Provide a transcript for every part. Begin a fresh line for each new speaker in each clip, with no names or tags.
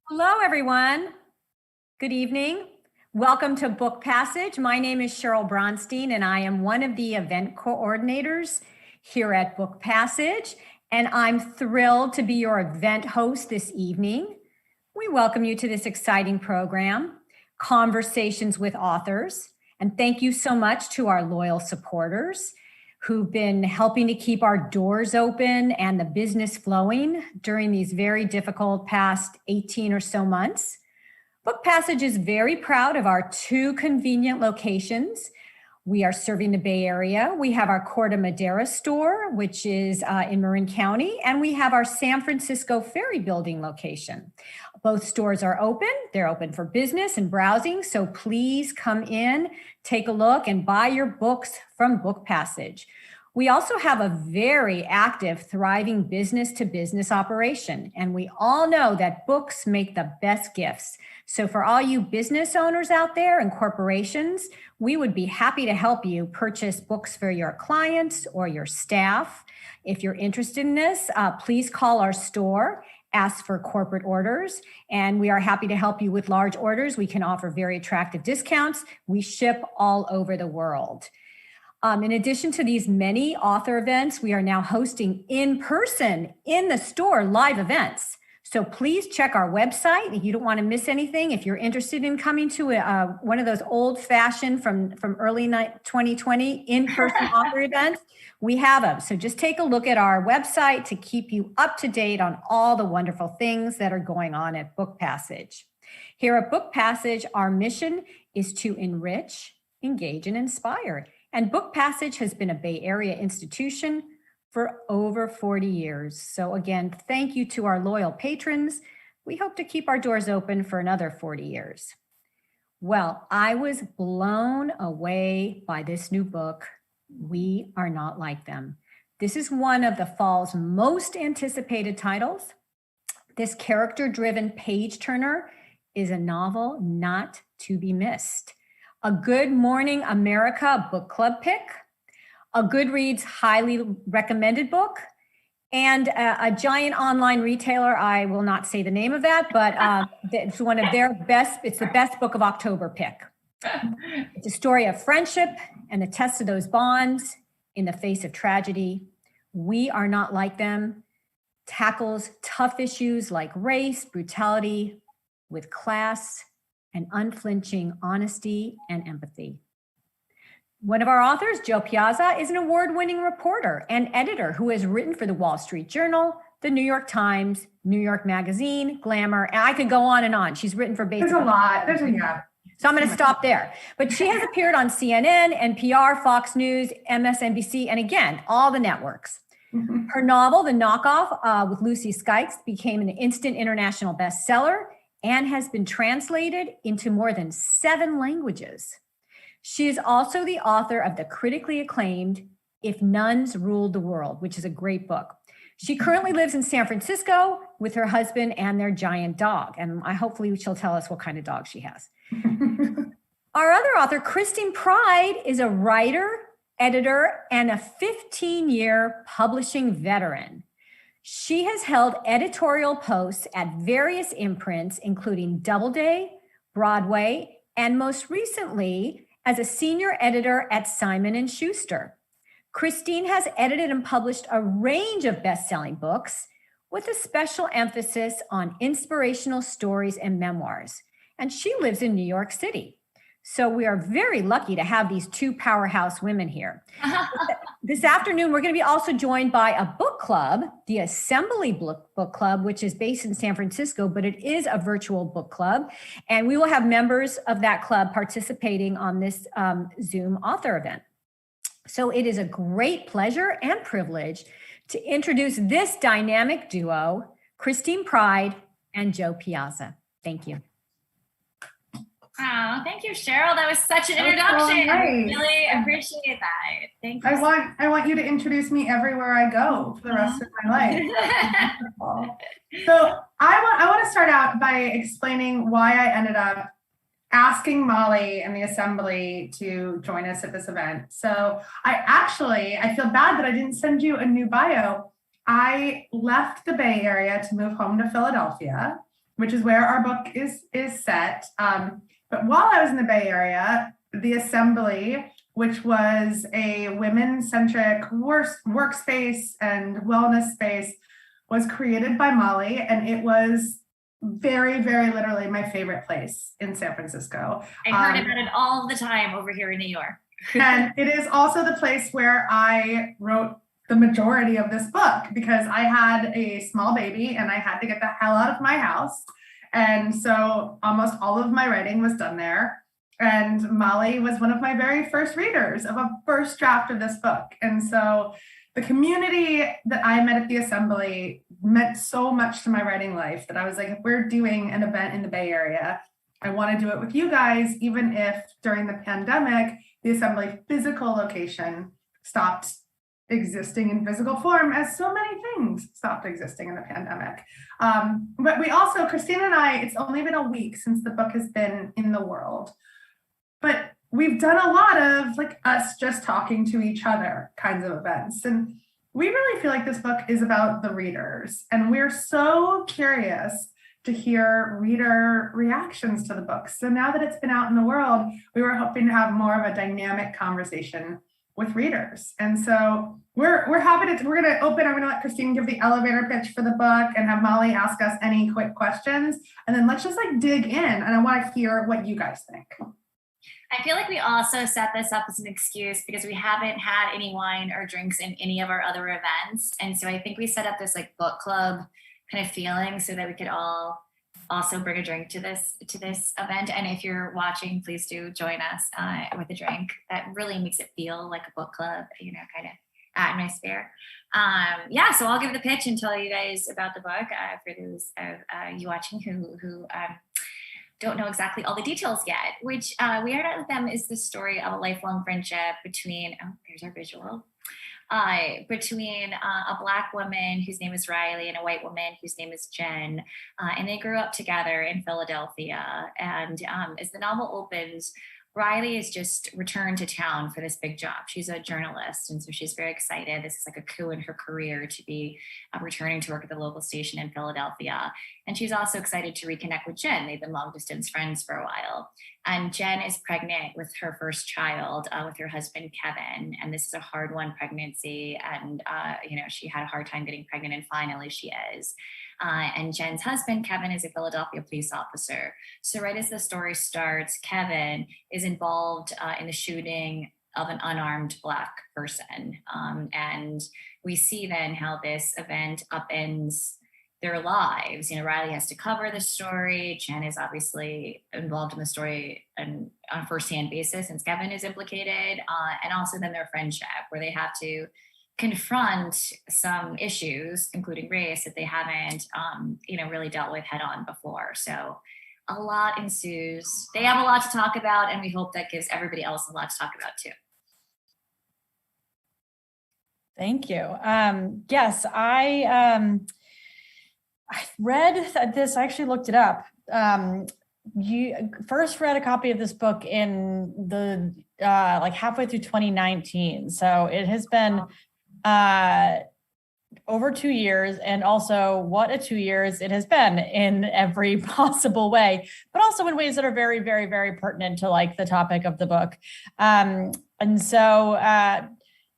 Hello, everyone. Good evening. Welcome to Book Passage. My name is Cheryl Bronstein, and I am one of the event coordinators here at Book Passage, and I'm thrilled to be your event host this evening. We welcome you to this exciting program, Conversations with Authors, and thank you so much to our loyal supporters who've been helping to keep our doors open and the business flowing during these very difficult past 18 or so months. Book Passage is very proud of our 2 convenient locations. We are serving the Bay Area. We have our Corte Madera store, which is in Marin County, and we have our San Francisco Ferry Building location. Both stores are open. They're open for business and browsing, so please come in, take a look, and buy your books from Book Passage. We also have a very active, thriving business-to-business operation, and we all know that books make the best gifts. So for all you business owners out there and corporations, we would be happy to help you purchase books for your clients or your staff. If you're interested in this, please call our store, ask for corporate orders, and we are happy to help you with large orders. We can offer very attractive discounts. We ship all over the world. In addition to these many author events, we are now hosting in person in the store live events. So please check our website if you don't want to miss anything. If you're interested in coming to one of those old fashioned from early 2020 in-person author events, we have them. So just take a look at our website to keep you up to date on all the wonderful things that are going on at Book Passage. Here at Book Passage, our mission is to enrich, engage, and inspire. And Book Passage has been a Bay Area institution for over 40 years. So again, thank you to our loyal patrons. We hope to keep our doors open for another 40 years. Well, I was blown away by this new book, We Are Not Like Them. This is one of the fall's most anticipated titles. This character-driven page-turner is a novel not to be missed. A Good Morning America book club pick, a Goodreads highly recommended book, and a giant online retailer, I will not say the name of that, but it's one of their best, it's the best book of October pick. It's a story of friendship and the test of those bonds in the face of tragedy. We Are Not Like Them tackles tough issues like race, brutality, with class and unflinching honesty and empathy. One of our authors, Jo Piazza, is an award-winning reporter and editor who has written for the Wall Street Journal, the New York Times, New York Magazine, Glamour, and I could go on and on. She's written for basically—
There's a lot. There's a lot.
So I'm going to stop there. But she has appeared on CNN, NPR, Fox News, MSNBC, and again, all the networks. Mm-hmm. Her novel, The Knockoff with Lucy Skykes, became an instant international bestseller and has been translated into more than 7 languages. She is also the author of the critically acclaimed If Nuns Ruled the World, which is a great book. She currently lives in San Francisco with her husband and their giant dog. And hopefully she'll tell us what kind of dog she has. Our other author, Christine Pride, is a writer, editor, and a 15-year publishing veteran. She has held editorial posts at various imprints, including Doubleday, Broadway, and most recently as a senior editor at Simon & Schuster. Christine has edited and published a range of best-selling books with a special emphasis on inspirational stories and memoirs. And she lives in New York City. So we are very lucky to have these 2 powerhouse women here. This afternoon, we're going to be also joined by a book club, the Assembly Book Club, which is based in San Francisco, but it is a virtual book club. And we will have members of that club participating on this Zoom author event. So it is a great pleasure and privilege to introduce this dynamic duo, Christine Pride and Jo Piazza. Thank you.
Oh, thank you, Cheryl. That was such an
That was so
introduction. I
nice.
really appreciate that. Thank you.
I want you to introduce me everywhere I go for the rest of my life. So I want to start out by explaining why I ended up asking Molly and the assembly to join us at this event. So I feel bad that I didn't send you a new bio. I left the Bay Area to move home to Philadelphia, which is where our book is set. But while I was in the Bay Area, the assembly, which was a women-centric workspace and wellness space, was created by Molly, and it was very, very literally my favorite place in San Francisco.
I heard about it all the time over here in New York.
And it is also the place where I wrote the majority of this book, because I had a small baby and I had to get the hell out of my house. And so almost all of my writing was done there. And Molly was one of my very first readers of a first draft of this book. And so the community that I met at the assembly meant so much to my writing life that I was like, if we're doing an event in the Bay Area, I want to do it with you guys, even if during the pandemic, the assembly physical location stopped existing in physical form, as so many things stopped existing in the pandemic. But we also, Christine and I, it's only been a week since the book has been in the world, but we've done a lot of like us just talking to each other kinds of events. And we really feel like this book is about the readers. And we're so curious to hear reader reactions to the book. So now that it's been out in the world, we were hoping to have more of a dynamic conversation with readers. And so we're happy to, we're going to let Christine give the elevator pitch for the book and have Molly ask us any quick questions. And then let's just like dig in. And I want to hear what you guys think.
I feel like we also set this up as an excuse because we haven't had any wine or drinks in any of our other events. And so I think we set up this like book club kind of feeling so that we could all also bring a drink to this event. And if you're watching, please do join us with a drink. That really makes it feel like a book club, you know, kind of atmosphere. Yeah, so I'll give the pitch and tell you guys about the book for those of you watching who don't know exactly all the details yet, which We Are Not With Them is the story of a lifelong friendship between, oh, there's our visual, between a Black woman whose name is Riley and a white woman whose name is Jen. And they grew up together in Philadelphia. And as the novel opens, Riley is just returned to town for this big job. She's a journalist, and so she's very excited. This is like a coup in her career to be returning to work at the local station in Philadelphia. And she's also excited to reconnect with Jen. They've been long distance friends for a while. And Jen is pregnant with her first child with her husband, Kevin. And this is a hard-won pregnancy. And, you know, she had a hard time getting pregnant, and finally she is. And Jen's husband, Kevin, is a Philadelphia police officer. So right as the story starts, Kevin is involved in the shooting of an unarmed Black person. And we see then how this event upends their lives. You know, Riley has to cover the story. Jen is obviously involved in the story on a firsthand basis since Kevin is implicated. And also then their friendship, where they have to confront some issues, including race, that they haven't, you know, really dealt with head on before. So a lot ensues. They have a lot to talk about, and we hope that gives everybody else a lot to talk about too.
Thank you. Yes, I read this. I actually looked it up. You first read a copy of this book in the like halfway through 2019. So it has been over 2 years, and also what a 2 years it has been in every possible way, but also in ways that are very, very, very pertinent to like the topic of the book. And so,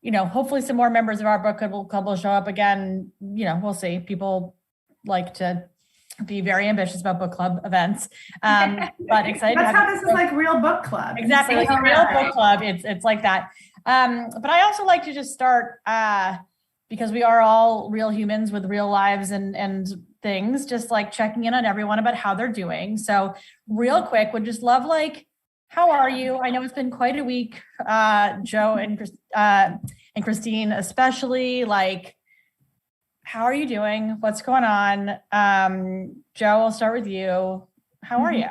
you know, hopefully some more members of our book club will show up again. You know, we'll see. People like to be very ambitious about book club events, but excited.
That's how this is like real book club.
Exactly, it's a real book club. It's like that. But I also like to just start, because we are all real humans with real lives and things, just like checking in on everyone about how they're doing. So real quick, would just love like, how are you? I know it's been quite a week, Jo and Christine, especially, like, how are you doing? What's going on? Jo, I'll start with you. How are you?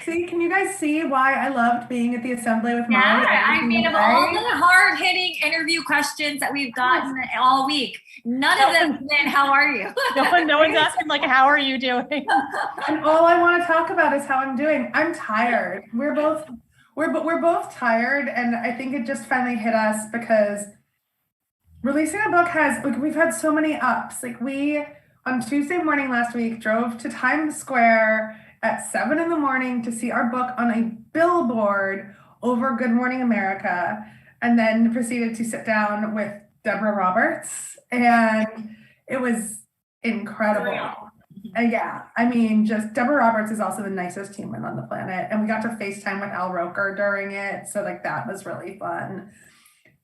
See, can you guys see why I loved being at the assembly with Molly?
Yeah, I
every
mean,
single
of all
day?
the hard-hitting interview questions that we've gotten all week, none of them have been, how are you?
No one's asking like, how are you doing?
And all I want to talk about is how I'm doing. I'm tired. We're both tired, and I think it just finally hit us because releasing a book has, like, we've had so many ups. Like, we on Tuesday morning last week drove to Times Square at 7 a.m. to see our book on a billboard over Good Morning America, and then proceeded to sit down with Deborah Roberts, and it was incredible. Yeah, I mean, just Deborah Roberts is also the nicest human on the planet, and we got to FaceTime with Al Roker during it, so like that was really fun.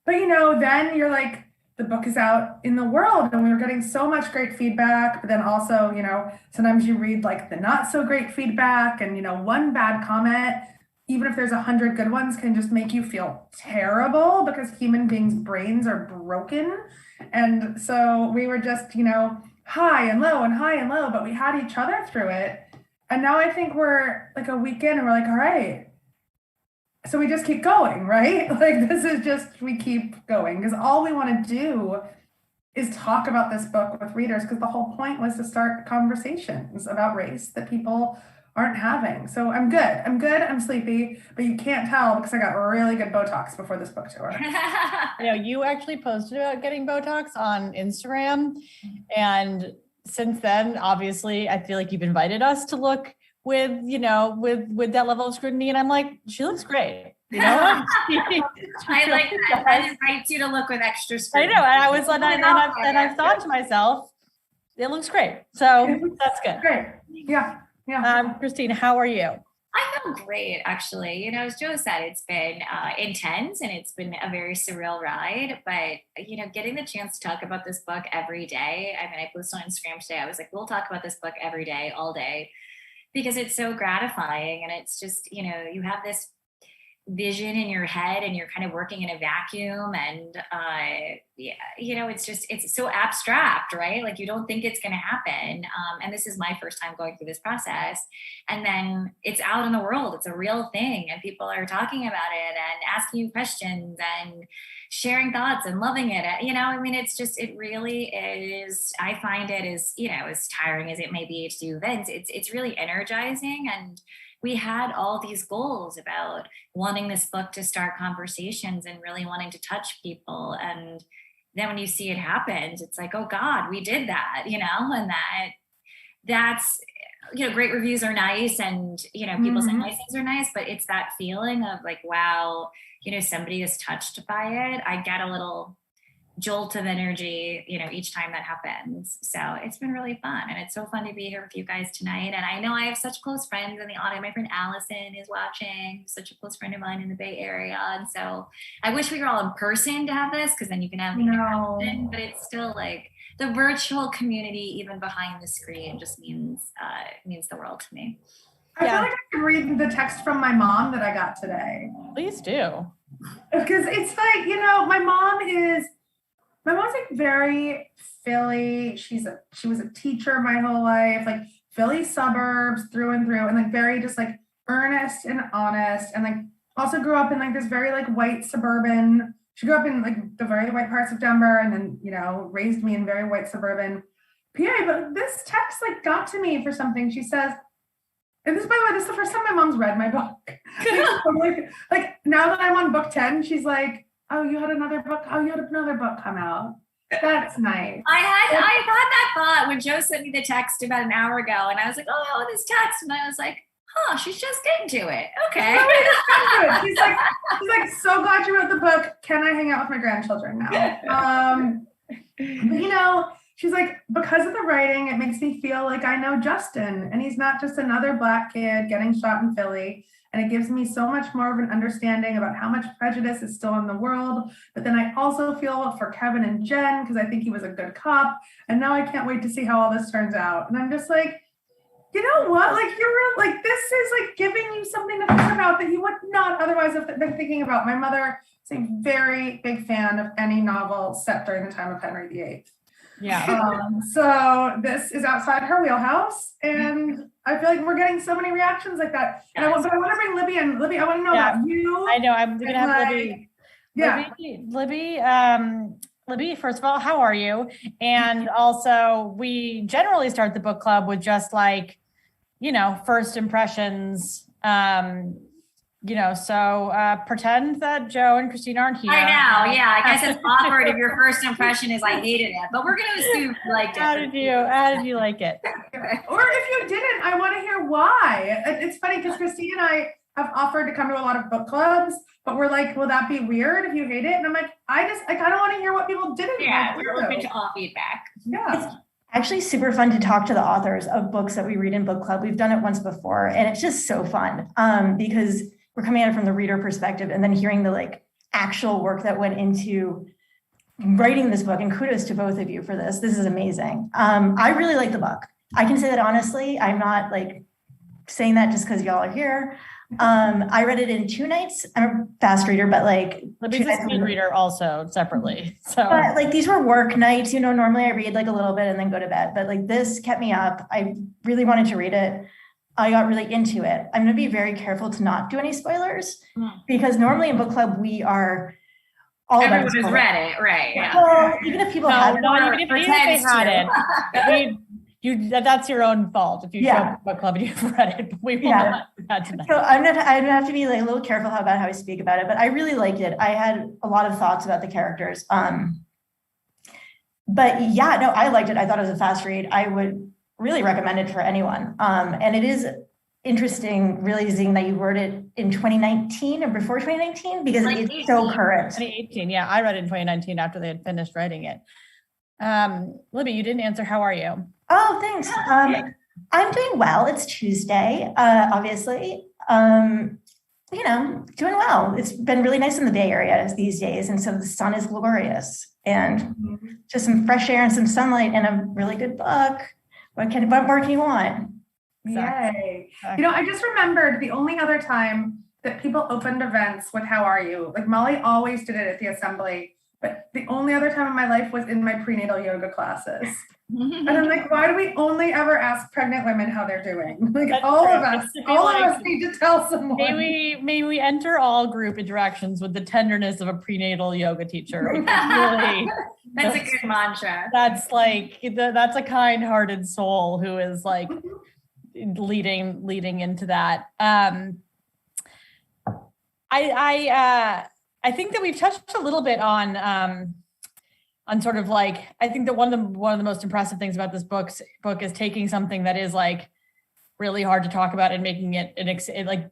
But then you're like, the book is out in the world, and we were getting so much great feedback, but then also, sometimes you read like the not so great feedback, and one bad comment, even if there's 100 good ones, can just make you feel terrible because human beings' brains are broken. And so we were just, high and low and high and low, but we had each other through it. And now I think we're like a week in and we're like, all right. So we just keep going, right? Like, this is just, we keep going because all we want to do is talk about this book with readers, because the whole point was to start conversations about race that people aren't having. So I'm good. I'm sleepy, but you can't tell because I got really good Botox before this book tour.
You actually posted about getting Botox on Instagram. And since then, obviously, I feel like you've invited us to look with that level of scrutiny. And I'm like, she looks great.
I like that. That invites you to look with extra scrutiny.
I know. And I was like, and I thought to myself, it looks great. So that's good.
Great. Yeah.
Christine, how are you?
I feel great, actually. As Jo said, it's been intense and it's been a very surreal ride. But, getting the chance to talk about this book every day. I mean, I posted on Instagram today. I was like, we'll talk about this book every day, all day, because it's so gratifying. And it's just, you have this vision in your head and you're kind of working in a vacuum, and it's so abstract, right? Like, you don't think it's going to happen, and this is my first time going through this process, and then it's out in the world, it's a real thing, and people are talking about it and asking you questions and sharing thoughts and loving it. It really is. I find it as tiring as it may be to do events, it's really energizing. And we had all these goals about wanting this book to start conversations and really wanting to touch people. And then when you see it happen, it's like, oh God, we did that, and that's, great reviews are nice, and, people saying nice things are nice, but it's that feeling of like, wow, somebody is touched by it. I get a little jolt of energy, each time that happens. So it's been really fun, and it's so fun to be here with you guys tonight. And I know I have such close friends in the audience. My friend Allison is watching, such a close friend of mine in the Bay Area. And so I wish we were all in person to have this, because then you can have me in person, but it's still like the virtual community, even behind the screen, just means the world to me.
I feel like I could read the text from my mom that I got today.
Please do.
Because it's like, my mom's like very Philly. She was a teacher my whole life, like Philly suburbs through and through, and like very just like earnest and honest, and like also grew up in like this very like white suburban. She grew up in like the very white parts of Denver, and then raised me in very white suburban PA. But this text like got to me for something. She says, and this, by the way, this is the first time my mom's read my book. like now that I'm on book 10, she's like, oh, you had another book come out. That's nice.
I had that thought when Jo sent me the text about an hour ago, and I was like, oh, this text. And I was like, she's just getting to it. Okay.
She's like, so glad you wrote the book. Can I hang out with my grandchildren now? But she's like, because of the writing, it makes me feel like I know Justin, and he's not just another Black kid getting shot in Philly. And it gives me so much more of an understanding about how much prejudice is still in the world. But then I also feel for Kevin and Jen, because I think he was a good cop. And now I can't wait to see how all this turns out. And I'm just like, you know what? Like, you're like, this is like giving you something to think about that you would not otherwise have been thinking about. My mother is a very big fan of any novel set during the time of Henry VIII.
Yeah.
So this is outside her wheelhouse, and I feel like we're getting so many reactions like that. And I want to bring Libby in. Libby, I want to know about you.
I know. I'm gonna have Libby.
Yeah.
Libby, first of all, how are you? And also, we generally start the book club with just like, first impressions. So pretend that Joe and Christina aren't here.
I know, yeah. I guess it's awkward if your first impression is I hated it, but we're gonna assume you liked it.
How did you like it?
Or if you didn't, I want to hear why. It's funny because Christine and I have offered to come to a lot of book clubs, but we're like, will that be weird if you hate it? And I'm like, I kind of want to hear what people didn't.
Yeah, we're open to all feedback.
Yeah.
It's actually super fun to talk to the authors of books that we read in book club. We've done it once before, and it's just so fun because we're coming at it from the reader perspective and then hearing the like actual work that went into writing this book. And kudos to both of you for this. This is amazing. I really like the book. I can say that honestly. I'm not like saying that just because y'all are here. I read it in 2 nights. I'm a fast reader, but like
Libby's a speed reader also separately. So
but like these were work nights, normally I read like a little bit and then go to bed, but like this kept me up. I really wanted to read it. I got really into it. I'm going to be very careful to not do any spoilers because normally in book club, we are all about
Everyone has read it, right? Yeah.
Well, even if people have
even if they had it, that's your own fault if you show up to book club and you've read it. But we will not do that tonight.
So I'm gonna have to be like a little careful about how I speak about it, but I really liked it. I had a lot of thoughts about the characters. But yeah, no, I liked it. I thought it was a fast read. I would really recommend it for anyone. And it is interesting realizing that you wrote it in 2019 or before 2019 because it's so current.
2018, yeah, I read it in 2019 after they had finished writing it. Libby, you didn't answer. How are you?
Oh, thanks. I'm doing well. It's Tuesday, obviously. Doing well. It's been really nice in the Bay Area these days, and so the sun is glorious, and just some fresh air and some sunlight and a really good book. What more can you want?
Yay. I just remembered the only other time that people opened events with how are you? Like Molly always did it at the assembly, but the only other time in my life was in my prenatal yoga classes. And I'm like, why do we only ever ask pregnant women how they're doing? Like
That's
all
true.
of us need to tell someone.
May we enter all group interactions with the tenderness of a prenatal yoga teacher. Really,
That's a good mantra.
That's a kind-hearted soul who is like leading into that. I think that we've touched a little bit on sort of like, I think that one of the most impressive things about this book is taking something that is like really hard to talk about and making it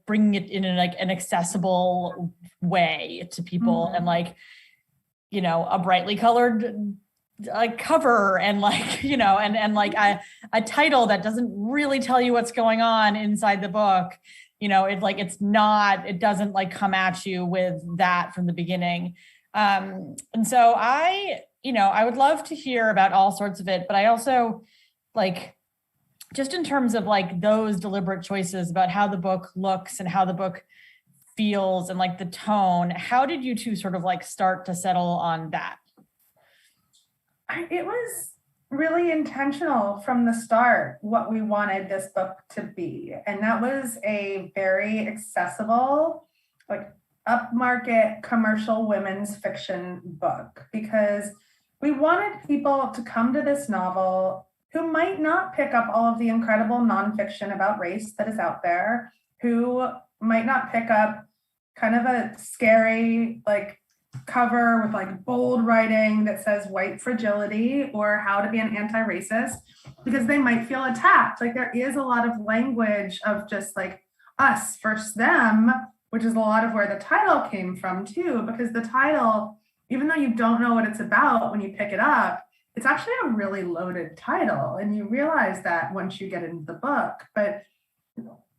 bringing it in an accessible way to people, and like, a brightly colored cover and like, and like a title that doesn't really tell you what's going on inside the book. It doesn't like come at you with that from the beginning. And so I would love to hear about all sorts of it, but I also like, just in terms of like those deliberate choices about how the book looks and how the book feels and like the tone, how did you two sort of like start to settle on that?
It was really intentional from the start what we wanted this book to be. And that was a very accessible, like upmarket commercial women's fiction book, because we wanted people to come to this novel who might not pick up all of the incredible nonfiction about race that is out there, who might not pick up kind of a scary like cover with like bold writing that says white fragility or how to be an anti-racist, because they might feel attacked. Like there is a lot of language of just like us versus them, which is a lot of where the title came from too, because the title, even though you don't know what it's about when you pick it up, it's actually a really loaded title. And you realize that once you get into the book. But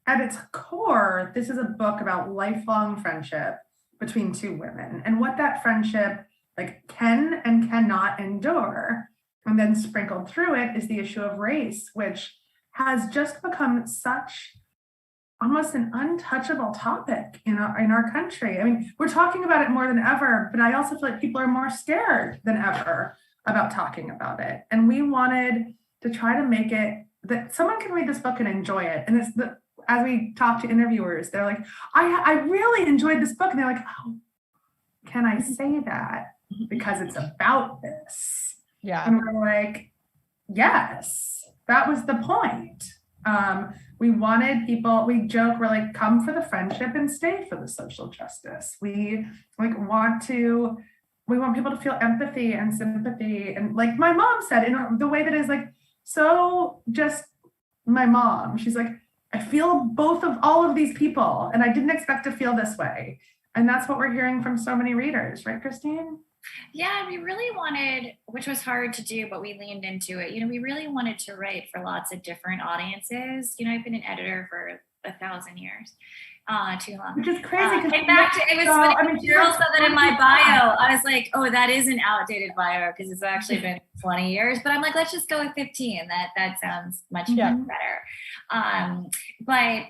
at its core, this is a book about lifelong friendship between two women and what that friendship like can and cannot endure. And then sprinkled through it is the issue of race, which has just become such almost an untouchable topic in our country. I mean, we're talking about it more than ever, but I also feel like people are more scared than ever about talking about it. And we wanted to try to make it that someone can read this book and enjoy it. And it's as we talk to interviewers, they're like, I really enjoyed this book. And they're like, oh, can I say that? Because it's about this.
Yeah.
And we're like, yes, that was the point. We wanted people, we joke, we're like, come for the friendship and stay for the social justice. We want people to feel empathy and sympathy. And like my mom said, in the way that is like, so just my mom, she's like, I feel both of all of these people, and I didn't expect to feel this way. And that's what we're hearing from so many readers, right, Christine?
Yeah, we really wanted, which was hard to do, but we leaned into it. We really wanted to write for lots of different audiences. I've been an editor for 1,000 years, too long.
Which is crazy.
In fact, it was funny. I mean, Cheryl said that in my bio. I was like, oh, that is an outdated bio because it's actually been 20 years. But I'm like, let's just go with 15. That sounds much better. But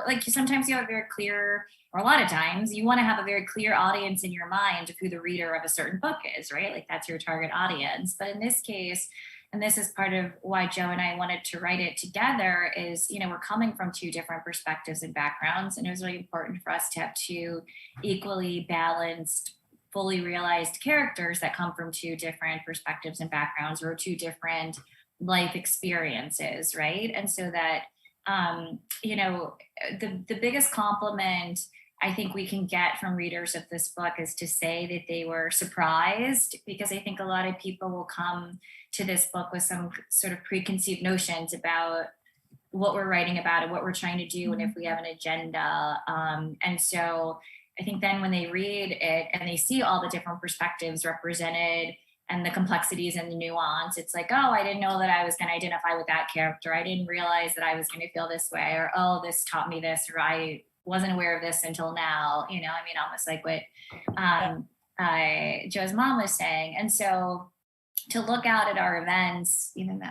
like sometimes you have a very clear, or a lot of times you want to have a very clear audience in your mind of who the reader of a certain book is, right? Like that's your target audience. But in this case, and this is part of why Jo and I wanted to write it together, is, we're coming from two different perspectives and backgrounds. And it was really important for us to have two equally balanced, fully realized characters that come from two different perspectives and backgrounds, or two different life experiences, right? And so that, the biggest compliment I think we can get from readers of this book is to say that they were surprised, because I think a lot of people will come to this book with some sort of preconceived notions about what we're writing about and what we're trying to do, and if we have an agenda. And so I think then when they read it and they see all the different perspectives represented and the complexities and the nuance, it's like, oh, I didn't know that I was going to identify with that character. I didn't realize that I was going to feel this way, or, oh, this taught me this, or I wasn't aware of this until now, almost like what Jo's mom was saying. And so to look out at our events, even though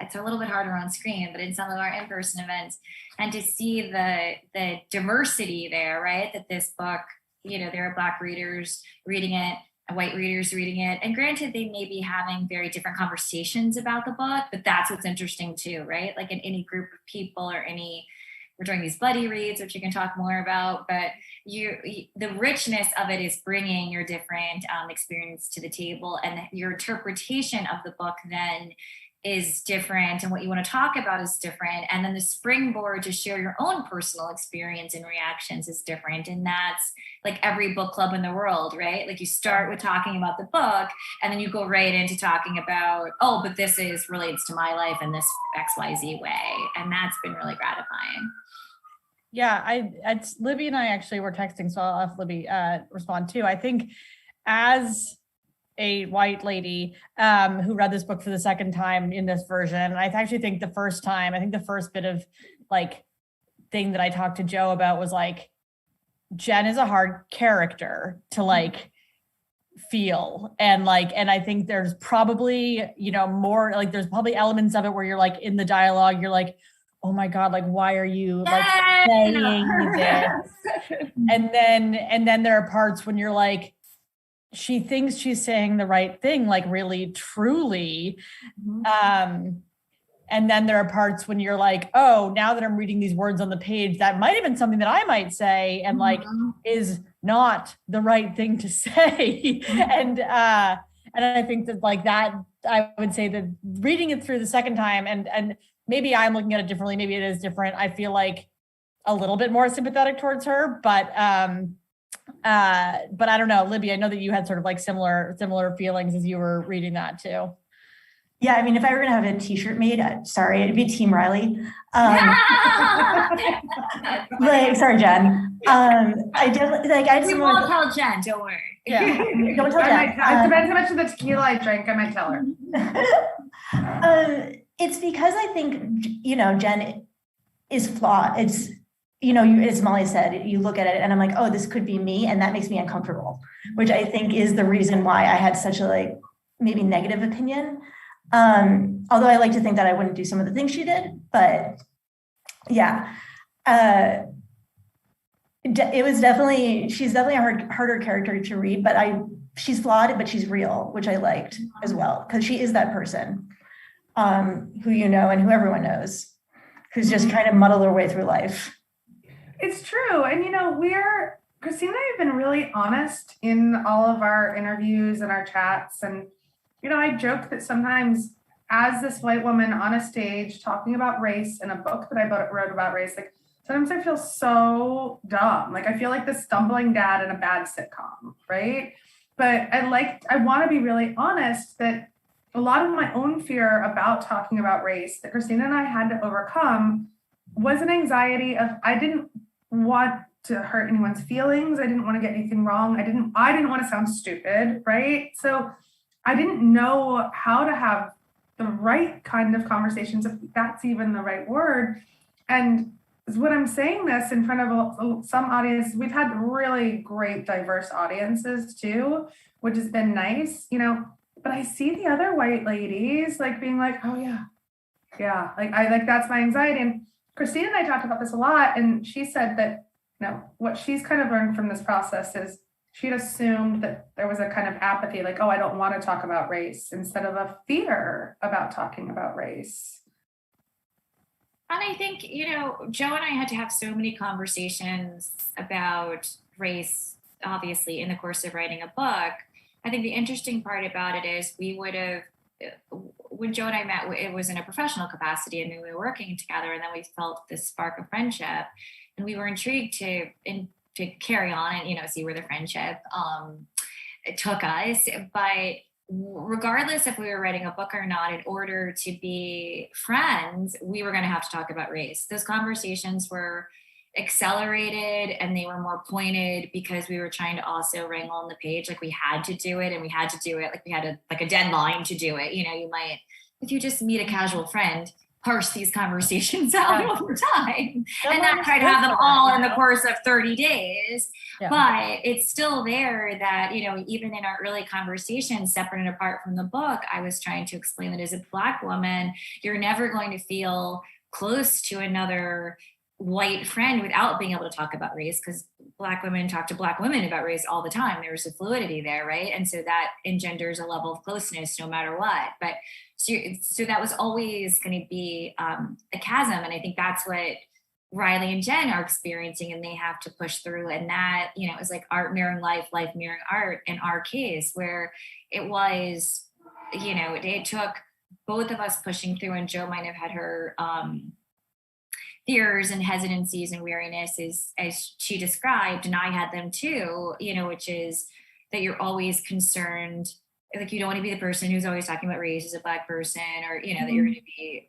it's a little bit harder on screen, but in some of our in-person events, and to see the diversity there, right? That this book, there are Black readers reading it, white readers reading it. And granted, they may be having very different conversations about the book, but that's what's interesting too, right? Like in any group of people, or we're doing these buddy reads, which you can talk more about, but the richness of it is bringing your different experience to the table, and your interpretation of the book then is different, and what you want to talk about is different, and then the springboard to share your own personal experience and reactions is different. And that's like every book club in the world, right? Like you start with talking about the book, and then you go right into talking about, oh, but this relates to my life in this XYZ way, and that's been really gratifying.
Yeah, Libby and I actually were texting, so I'll have Libby respond too. I think as a white lady who read this book for the second time in this version, I actually think the first bit of like thing that I talked to Jo about was like, Jen is a hard character to like feel, and I think there's probably more like there's probably elements of it where you're like in the dialogue, you're like, oh my God, like, why are you like saying this? And then there are parts when you're like, she thinks she's saying the right thing, like really, truly. And then there are parts when you're like, oh, now that I'm reading these words on the page, that might have been something that I might say, and like is not the right thing to say. And I think that like that, I would say that reading it through the second time, and maybe I'm looking at it differently, maybe it is different, I feel like a little bit more sympathetic towards her, but I don't know, Libby, I know that you had sort of like similar feelings as you were reading that too.
Yeah, I mean, if I were gonna have a T-shirt made, sorry, it'd be Team Riley. Like, sorry, Jen. I definitely like. I
We won't tell Jen. Don't worry.
Yeah, don't tell Jen.
It depends how much of the tequila I drink. I might tell her.
It's because I think Jen is flawed. It's as Molly said, you look at it and I'm like, oh, this could be me, and that makes me uncomfortable, which I think is the reason why I had such a like maybe negative opinion. Although I like to think that I wouldn't do some of the things she did, but yeah, she's definitely a harder character to read, but I she's flawed, but she's real, which I liked as well, because she is that person who you know and who everyone knows, who's just trying to muddle their way through life.
It's true. And, Christine and I have been really honest in all of our interviews and our chats. And, I joke that sometimes as this white woman on a stage talking about race in a book that I wrote about race, like sometimes I feel so dumb. Like I feel like the stumbling dad in a bad sitcom, right? But I want to be really honest that a lot of my own fear about talking about race that Christina and I had to overcome was an anxiety of, I didn't want to hurt anyone's feelings. I didn't want to get anything wrong. I didn't want to sound stupid, right? So I didn't know how to have the right kind of conversations, if that's even the right word. And when I'm saying this in front of some audience, we've had really great diverse audiences too, which has been nice, but I see the other white ladies like being like, oh yeah, like that's my anxiety. And Christine and I talked about this a lot, and she said that, what she's kind of learned from this process is she'd assumed that there was a kind of apathy, like, oh, I don't want to talk about race, instead of a fear about talking about race.
And I think, Jo and I had to have so many conversations about race, obviously, in the course of writing a book. I think the interesting part about it is when Jo and I met, it was in a professional capacity, and we were working together, and then we felt this spark of friendship, and we were intrigued to carry on and, see where the friendship took us. But regardless if we were writing a book or not, in order to be friends, we were going to have to talk about race. Those conversations were accelerated and they were more pointed because we were trying to also wrangle on the page. Like we had to do it, and we had to do it. Like we had a deadline to do it. You might, if you just meet a casual friend, parse these conversations out over time and not try to have them all in the course of 30 days. Yeah. But it's still there that, even in our early conversations, separate and apart from the book, I was trying to explain that as a Black woman, you're never going to feel close to another white friend without being able to talk about race, because Black women talk to Black women about race all the time. There's a fluidity there, right? And so that engenders a level of closeness no matter what. But so that was always going to be a chasm. And I think that's what Riley and Jen are experiencing, and they have to push through. And that, is like art mirroring life, life mirroring art in our case, where it was, it took both of us pushing through, and Jo might have had her fears and hesitancies and weariness as she described, and I had them too, which is that you're always concerned, like you don't want to be the person who's always talking about race as a Black person, or, that you're going to be,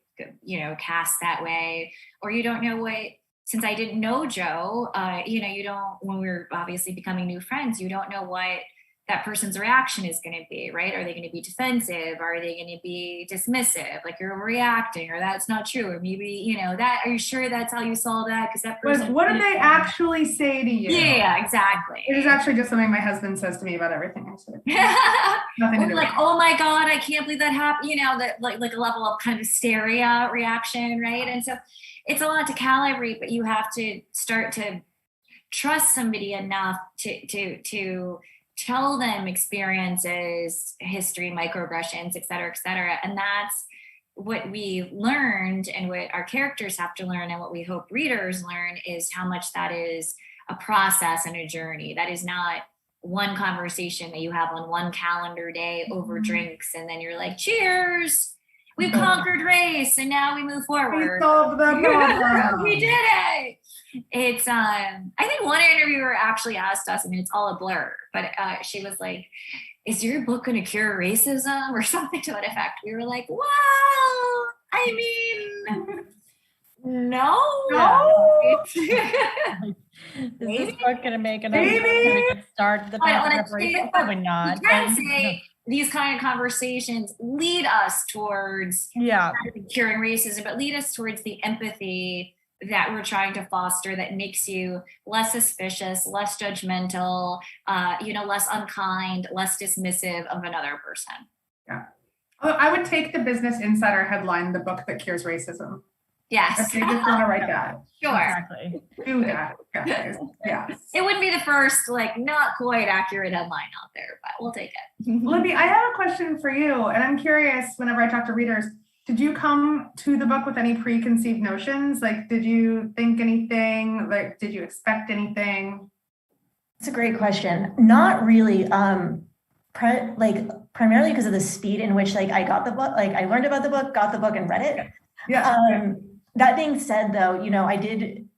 cast that way, or you don't know what, since I didn't know Jo, you don't, when we were obviously becoming new friends, you don't know what that person's reaction is going to be, right? Are they going to be defensive? Are they going to be dismissive? Like you're overreacting, or that's not true, or maybe, that, are you sure that's how you saw that? Because that person.
But what did they actually say to you?
Yeah, exactly.
It is actually just something my husband says to me about everything I say. Nothing to do
like, oh my God, I can't believe that happened. That like a level of kind of hysteria reaction, right? And so it's a lot to calibrate, but you have to start to trust somebody enough to tell them experiences, history, microaggressions, et cetera, and that's what we learned, and what our characters have to learn, and what we hope readers learn, is how much that is a process and a journey. That is not one conversation that you have on one calendar day over drinks, and then you're like, cheers, we've conquered race, and now we move forward.
We solved the problem.
We did it. It's I think one interviewer actually asked us, it's all a blur, but she was like, is your book going to cure racism or something to that effect? We were like, well, I mean, no.
Is this book going to make enough start the preparation? Probably not.
You can say these kind of conversations lead us towards curing racism, but lead us towards the empathy that we're trying to foster, that makes you less suspicious, less judgmental, less unkind, less dismissive of another person.
Yeah. I would take the Business Insider headline, "The Book That Cures Racism."
Yes.
Okay, just want to write that.
Sure.
Exactly.
Do that, guys. Yes.
It wouldn't be the first, like, not quite accurate headline out there, but we'll take it.
Libby, I have a question for you, and I'm curious, whenever I talk to readers, did you come to the book with any preconceived notions? Like, did you think anything? Like, did you expect anything?
It's a great question. Not really. Primarily because of the speed in which like I got the book, like I learned about the book, got the book and read it.
Yeah.
That being said, though, you know, I did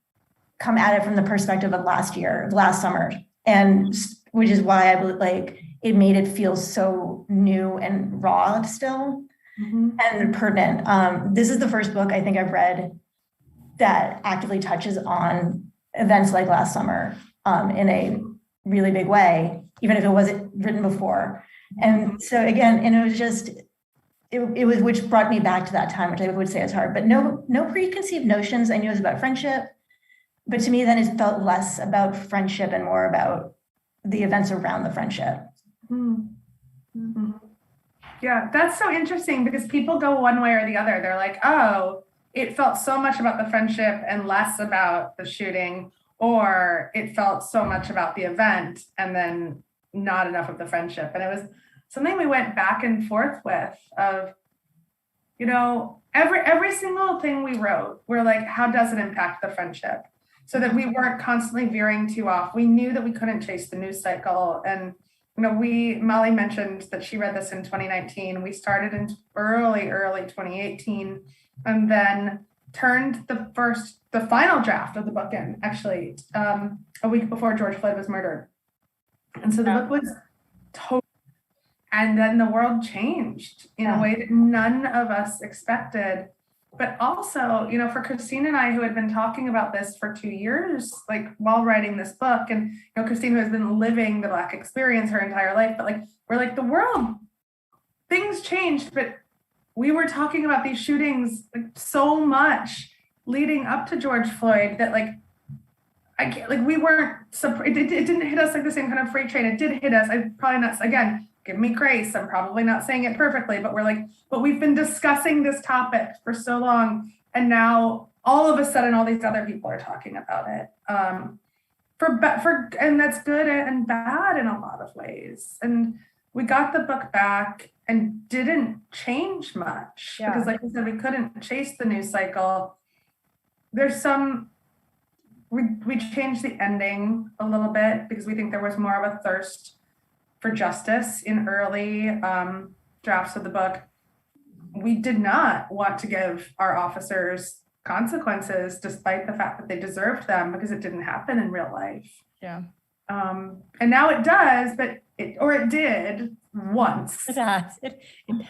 come at it from the perspective of last summer, and which is why I believe like it made it feel so new and raw still and pertinent. This is the first book I think I've read that actively touches on events like last summer in a really big way, even if it wasn't written before. And so again, and it was just, it was, which brought me back to that time, which I would say is hard, but no preconceived notions. I knew it was about friendship, but to me then it felt less about friendship and more about the events around the friendship.
Yeah, that's so interesting because people go one way or the other. They're like, oh, it felt so much about the friendship and less about the shooting, or it felt so much about the event and then not enough of the friendship. And it was something we went back and forth with of, you know, every single thing we wrote, we're like, how does it impact the friendship? So that we weren't constantly veering too off. We knew that we couldn't chase the news cycle. And, you know, Molly mentioned that she read this in 2019. We started in early 2018 and then turned the final draft of the book in actually a week before George Floyd was murdered. And so the book was totally, and then the world changed in a way that none of us expected. But also, you know, for Christine and I, who had been talking about this for 2 years, like while writing this book, and, you know, Christine, who has been living the Black experience her entire life, but like, we're like, the world, things changed, but we were talking about these shootings like so much leading up to George Floyd that like, we weren't, it didn't hit us like the same kind of freight train. It did hit us. I'm probably not, again, give me grace. I'm probably not saying it perfectly, but we're like, but we've been discussing this topic for so long. And now all of a sudden, all these other people are talking about it. And that's good and bad in a lot of ways. And we got the book back and didn't change much because like I said, we couldn't chase the news cycle. There's we changed the ending a little bit because we think there was more of a thirst for justice in early drafts of the book. We did not want to give our officers consequences despite the fact that they deserved them because it didn't happen in real life.
Yeah.
And now it does, but it did once.
It has. It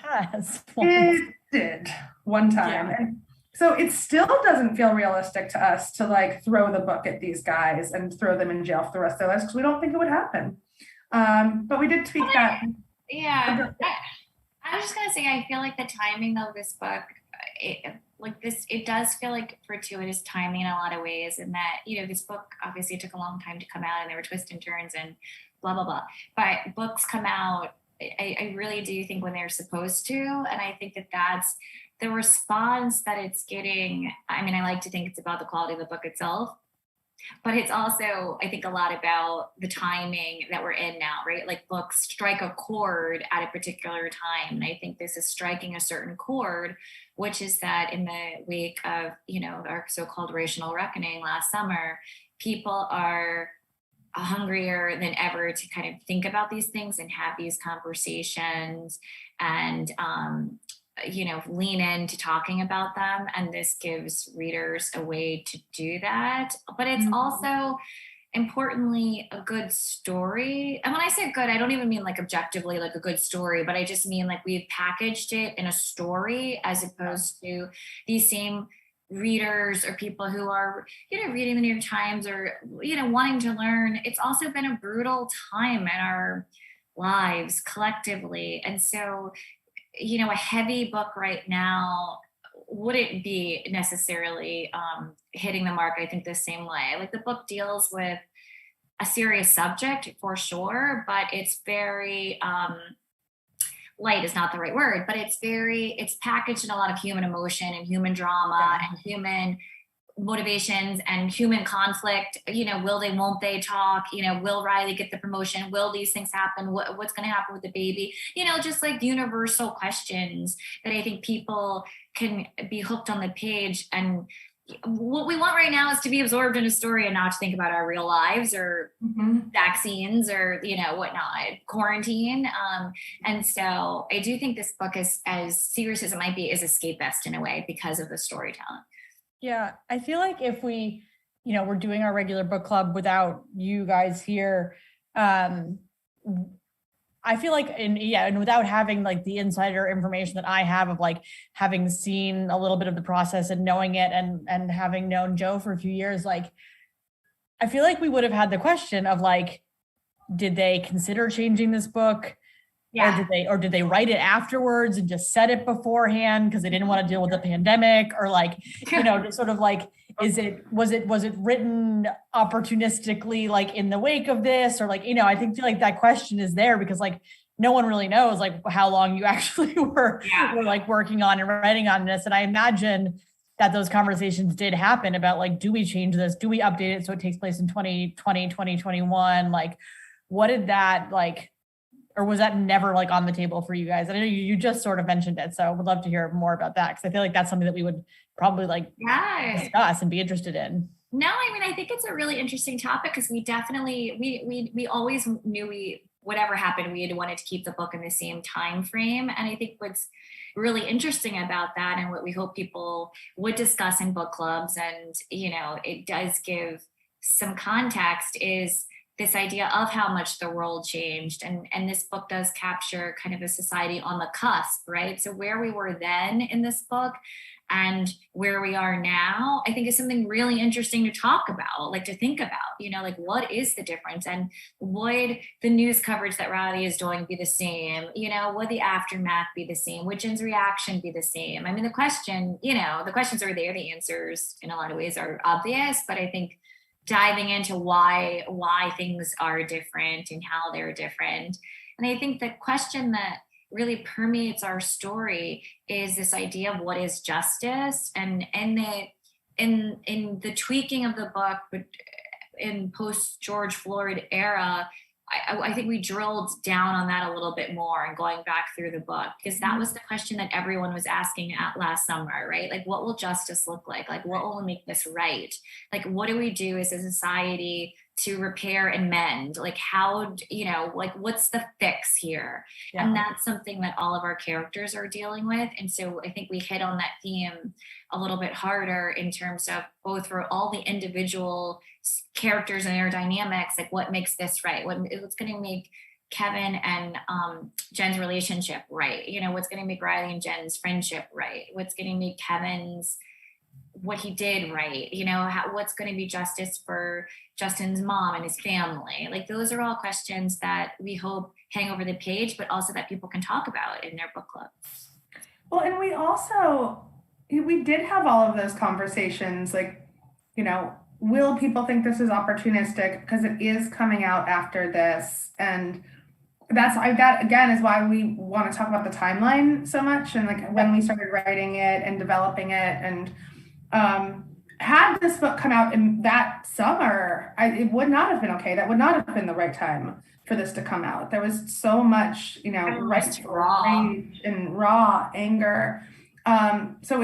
has.
It did one time.
Yeah.
And so it still doesn't feel realistic to us to like throw the book at these guys and throw them in jail for the rest of their lives because we don't think it would happen. But we did tweak that.
Yeah. I was just going to say, I feel like the timing of this book, it does feel like fortuitous timing in a lot of ways, in that, you know, this book obviously took a long time to come out and there were twists and turns and blah, blah, blah. But books come out, I really do think when they're supposed to. And I think that that's the response that it's getting. I mean, I like to think it's about the quality of the book itself, but it's also, I think, a lot about the timing that we're in now, right? Like books strike a chord at a particular time. And I think this is striking a certain chord, which is that in the wake of, you know, our so-called racial reckoning last summer, people are hungrier than ever to kind of think about these things and have these conversations and, you know, lean into talking about them. And this gives readers a way to do that. But it's also, importantly, a good story. And when I say good, I don't even mean like objectively like a good story, but I just mean like we've packaged it in a story as opposed to these same readers or people who are, you know, reading the New York Times or, you know, wanting to learn. It's also been a brutal time in our lives collectively. And so, you know, a heavy book right now wouldn't be necessarily hitting the mark, I think, the same way. Like the book deals with a serious subject for sure, but it's very light is not the right word, but it's packaged in a lot of human emotion and human drama and human motivations and human conflict. Will they, won't they talk? Will Riley get the promotion? Will these things happen? What's going to happen with the baby? Just like universal questions that I think people can be hooked on the page. And what we want right now is to be absorbed in a story and not to think about our real lives or vaccines or, whatnot, quarantine. And so I do think this book is, as serious as it might be, is escapist in a way because of the storytelling.
Yeah, I feel like if we, we're doing our regular book club without you guys here, I feel like, and without having like the insider information that I have of like having seen a little bit of the process and knowing it and having known Jo for a few years, like, I feel like we would have had the question of like, did they consider changing this book? Yeah. Or did they write it afterwards and just set it beforehand because they didn't want to deal with the pandemic, or like, just sort of like, was it written opportunistically, like in the wake of this, or like, I think like that question is there because like no one really knows like how long you actually were like working on and writing on this. And I imagine that those conversations did happen about like, do we change this? Do we update it so it takes place in 2020, 2021? Like, what did that like? Or was that never like on the table for you guys? I know you just sort of mentioned it, so I would love to hear more about that because I feel like that's something that we would probably like discuss and be interested in.
No, I think it's a really interesting topic because we definitely we always knew whatever happened, we had wanted to keep the book in the same time frame. And I think what's really interesting about that and what we hope people would discuss in book clubs, and it does give some context, is this idea of how much the world changed. And this book does capture kind of a society on the cusp, right? So where we were then in this book and where we are now, I think is something really interesting to talk about, like to think about, like what is the difference, and would the news coverage that Riley is doing be the same? Would the aftermath be the same? Would Jen's reaction be the same? I mean, the questions are there. The answers in a lot of ways are obvious, but I think diving into why things are different and how they're different. And I think the question that really permeates our story is this idea of what is justice, and in the tweaking of the book, but in post George Floyd era, I think we drilled down on that a little bit more and going back through the book, because that was the question that everyone was asking at last summer, right? Like, what will justice look like? Like, what will make this right? Like, what do we do as a society to repair and mend? Like, how, like, what's the fix here? Yeah. And that's something that all of our characters are dealing with. And so I think we hit on that theme a little bit harder in terms of both for all the individual characters and their dynamics, like what makes this right? What's going to make Kevin and Jen's relationship right? What's going to make Riley and Jen's friendship right? What's going to make Kevin's, what he did right? What's going to be justice for Justin's mom and his family? Like, those are all questions that we hope hang over the page, but also that people can talk about in their book club.
Well, and we did have all of those conversations, like, will people think this is opportunistic because it is coming out after this? And that again is why we want to talk about the timeline so much, and like when we started writing it and developing it. And had this book come out in that summer, it would not have been okay. That would not have been the right time for this to come out. There was so much, rage and raw anger. So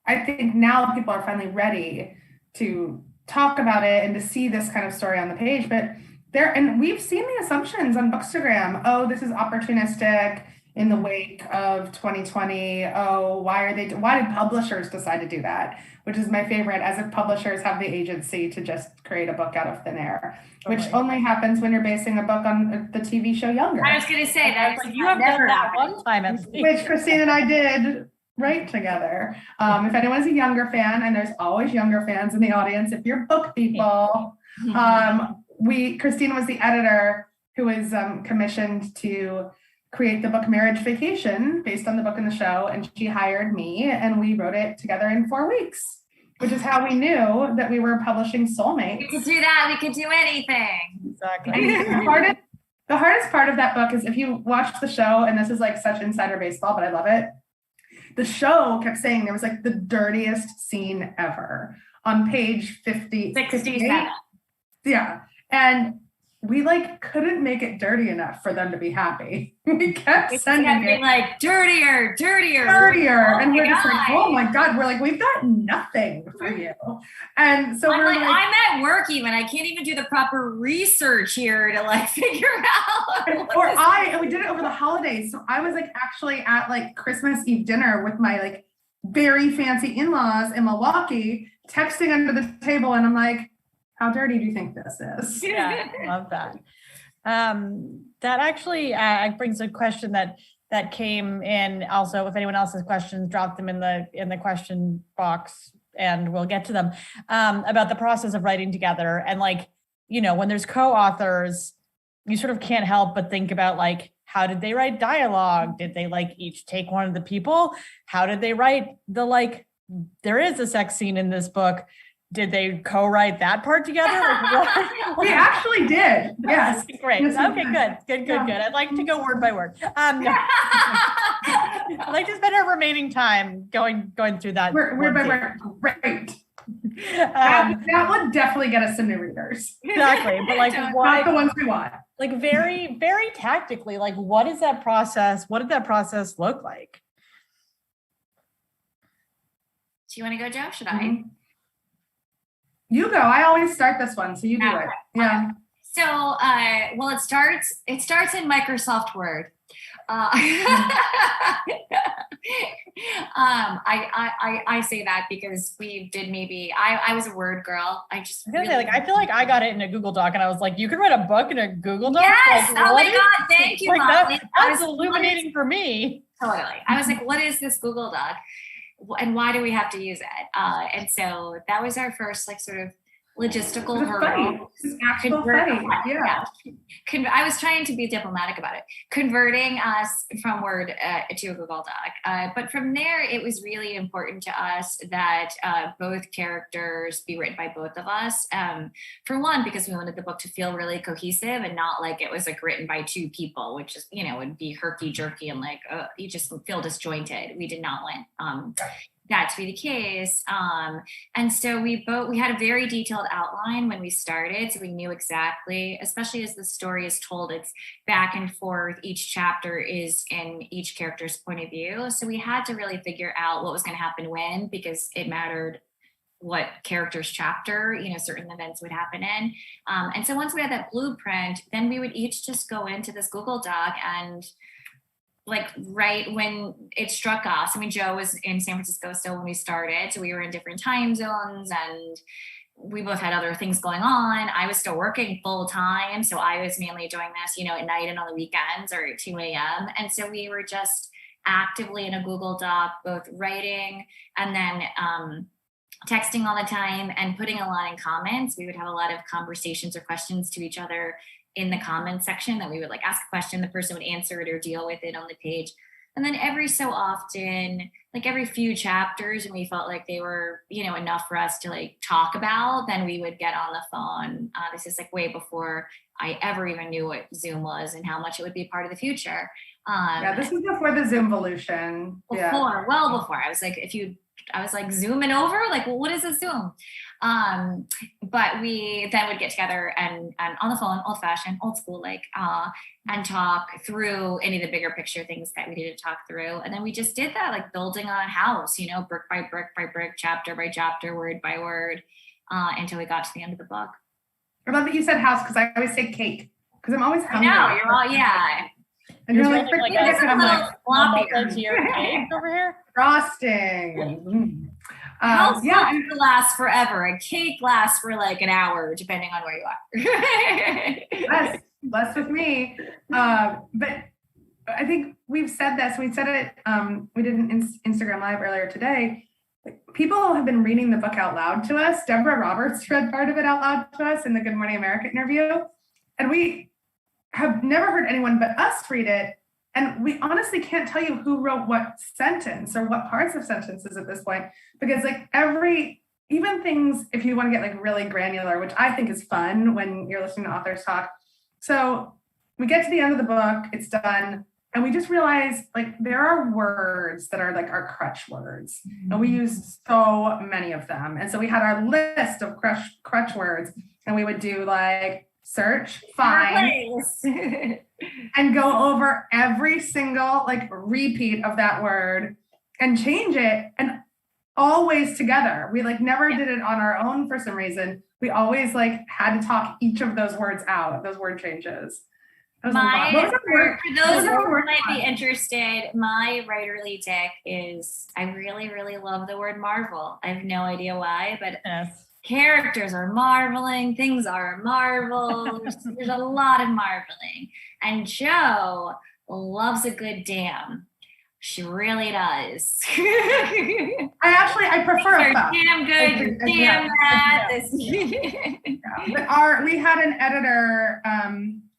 I think now people are finally ready to talk about it and to see this kind of story on the page. But and we've seen the assumptions on Bookstagram. Oh, this is opportunistic in the wake of 2020. Oh, why did publishers decide to do that? Which is my favorite, as if publishers have the agency to just create a book out of thin air, which only happens when you're basing a book on the TV show Younger.
I was going to say that.
Like, you have done that one time,
which Christine and I did write together. If anyone's a Younger fan, and there's always Younger fans in the audience, if you're book people, Christine was the editor who was commissioned to create the book Marriage Vacation based on the book and the show, and she hired me, and we wrote it together in 4 weeks, which is how we knew that we were publishing soulmates.
We could do that. We could do anything.
Exactly.
And the The hardest part of that book is if you watch the show, and this is like such insider baseball, but I love it. The show kept saying there was like the dirtiest scene ever on page 58. Yeah. And we like couldn't make it dirty enough for them to be happy. We kept sending it
like dirtier.
And we're just like, oh my God. We're like, we've got nothing for you. And so we're like,
I'm at work even. I can't even do the proper research here to like figure out.
And we did it over the holidays. So I was like actually at like Christmas Eve dinner with my like very fancy in-laws in Milwaukee, texting under the table. And I'm like, how dirty do you think this is?
Yeah, love that. That actually brings a question that came in. Also, if anyone else has questions, drop them in the question box, and we'll get to them. About the process of writing together, and like, you know, when there's co-authors, you sort of can't help but think about like, how did they write dialogue? Did they like each take one of the people? How did they write the like? There is a sex scene in this book. Did they co-write that part together? Like,
we actually did. Yes.
Great. Okay, good. I'd like to go word by word. I'd like to spend our remaining time going through that.
Word by word. Great. That would definitely get us some new readers.
Exactly. But like,
not the ones we want.
Like very, very tactically, like what is that process? What did that process look like?
Do you want to go, Joe? Should
I? You go. I always start this one, so you do it. Yeah.
So, well, it starts in Microsoft Word. I say that because we did I was a Word girl. I
feel like I got it in a Google Doc, and I was like, you could write a book in a Google Doc?
Yes.
Like,
oh my God. Thank you,
Mom. That's illuminating for me.
Totally. I was like, what is this Google Doc? And why do we have to use it? And so that was our first like sort of logistical hurdle. I was trying to be diplomatic about it, converting us from Word to a Google Doc. But from there, it was really important to us that both characters be written by both of us. For one, because we wanted the book to feel really cohesive and not like it was like written by two people, which is, you know, would be herky jerky and like you just feel disjointed. We did not want that to be the case. And so we had a very detailed outline when we started. So we knew exactly, especially as the story is told, it's back and forth. Each chapter is in each character's point of view. So we had to really figure out what was going to happen when, because it mattered what character's chapter, you know, certain events would happen in. And so once we had that blueprint, then we would each just go into this Google Doc and like right when it struck us. I mean, Joe was in San Francisco still when we started, so we were in different time zones and we both had other things going on. I was still working full time, so I was mainly doing this, you know, at night and on the weekends or at 2 a.m. And so we were just actively in a Google Doc, both writing and then texting all the time and putting a lot in comments. We would have a lot of conversations or questions to each other in the comments section that we would like ask a question, the person would answer it or deal with it on the page. And then every so often, like every few chapters, and we felt like they were, you know, enough for us to like talk about, then we would get on the phone. This is like way before I ever even knew what Zoom was and how much it would be a part of the future.
This is before the Zoomvolution.
Well before. I was like zooming over, like, well, what is a Zoom? But we then would get together and on the phone, old fashioned, old school, like, and talk through any of the bigger picture things that we needed to talk through. And then we just did that, like building a house, you know, brick by brick by brick, chapter by chapter, word by word, until we got to the end of the book.
I love that you said house, because I always say cake, because I'm always hungry.
No, you're all, yeah.
And you're like,
I'm like,
floppier cake over here.
Frosting.
House could last forever. A cake lasts for like an hour, depending on where you are.
Less with me. But I think we've said this. We said it. We did an Instagram Live earlier today. People have been reading the book out loud to us. Deborah Roberts read part of it out loud to us in the Good Morning America interview, and we have never heard anyone but us read it. And we honestly can't tell you who wrote what sentence or what parts of sentences at this point, because like even things, if you want to get like really granular, which I think is fun when you're listening to authors talk. So we get to the end of the book, it's done. And we just realized like there are words that are like our crutch words. And we use so many of them. And so we had our list of crutch words, and we would do like search, find, and go over every single like repeat of that word and change it, and always together. We like never did it on our own for some reason. We always like had to talk each of those words out, those word changes.
For those who might be interested, my writerly tick is I really, really love the word marvel. I have no idea why, but characters are marveling, things are marvel. There's a lot of marveling. And Jo loves a good damn. She really does.
I prefer a fuck.
Damn good, damn that.
We had an editor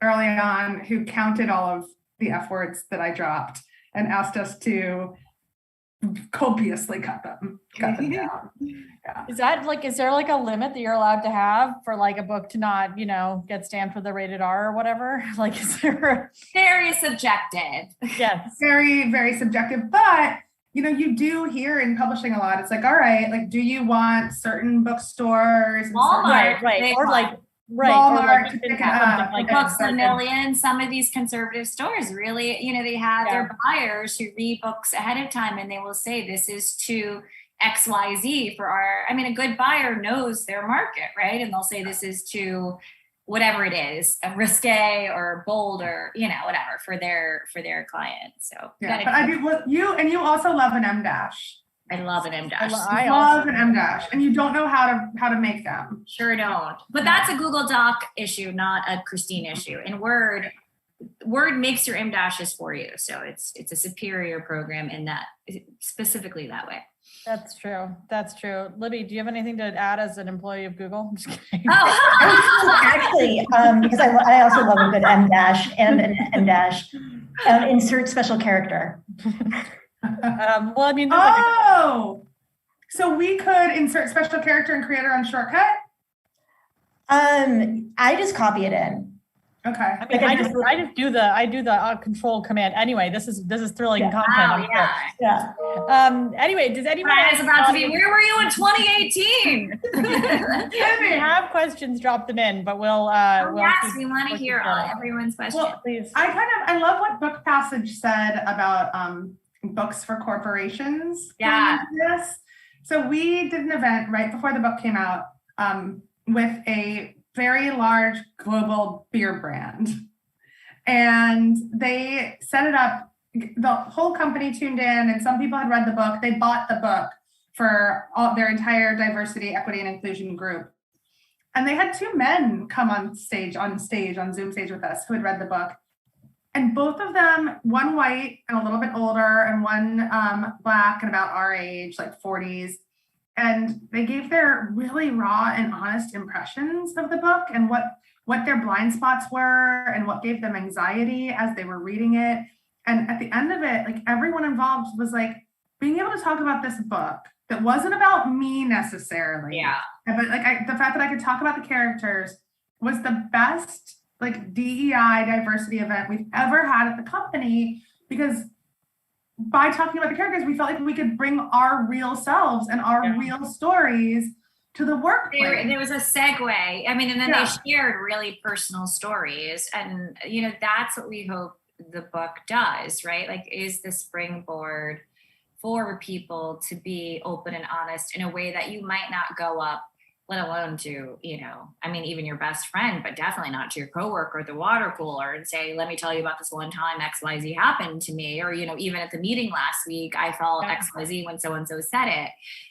early on who counted all of the F words that I dropped and asked us to copiously cut them down. Yeah.
Is there like a limit that you're allowed to have for like a book to not, get stamped with a rated R or whatever? Like, is there
very subjective?
Yes.
Very, very subjective. But, you do hear in publishing a lot. It's like, all right, like, do you want certain bookstores?
Walmart,
right. Or like,
Walmart
or
to pick it up.
Like Books a Million, some of these conservative stores really, they have their buyers who read books ahead of time, and they will say this is to XYZ for a good buyer knows their market, right? And they'll say this is to whatever it is, a risque or bold or, whatever for their client. So
but I do you also love an M dash.
I love an M dash.
I love an M dash, and you don't know how to make them.
Sure don't. But that's a Google Doc issue, not a Christine issue. In Word makes your M dashes for you, so it's a superior program in that, specifically that way.
That's true. Libby, do you have anything to add as an employee of Google? I'm just kidding.
Actually, because I also love a good M dash and an M dash. Insert special character.
So we could insert special character and creator on Shortcut?
I just copy it in.
Okay.
I just do the control command. Anyway, this is thrilling content.
Wow,
yeah. Anyway, does anyone
is about to be, where were you in 2018?
If you have questions, drop them in, but we
want to hear everyone's questions.
Well,
please.
I love what Book Passage said about books for corporations.
Yeah.
So we did an event right before the book came out with a very large global beer brand. And they set it up, the whole company tuned in, and some people had read the book. They bought the book for their entire diversity, equity, and inclusion group. And they had two men come on Zoom stage with us who had read the book. And both of them, one white and a little bit older, and one Black and about our age, like 40s. And they gave their really raw and honest impressions of the book and what their blind spots were and what gave them anxiety as they were reading it. And at the end of it, like everyone involved was like being able to talk about this book that wasn't about me necessarily.
Yeah.
But like the fact that I could talk about the characters was the best like DEI diversity event we've ever had at the company, because by talking about the characters, we felt like we could bring our real selves and our real stories to the workplace.
There was a segue. And then they shared really personal stories. And, that's what we hope the book does, right? Like, is the springboard for people to be open and honest in a way that you might not go up, let alone to, even your best friend, but definitely not to your coworker at the water cooler and say, let me tell you about this one time XYZ happened to me. Or, even at the meeting last week, I felt XYZ when so-and-so said it.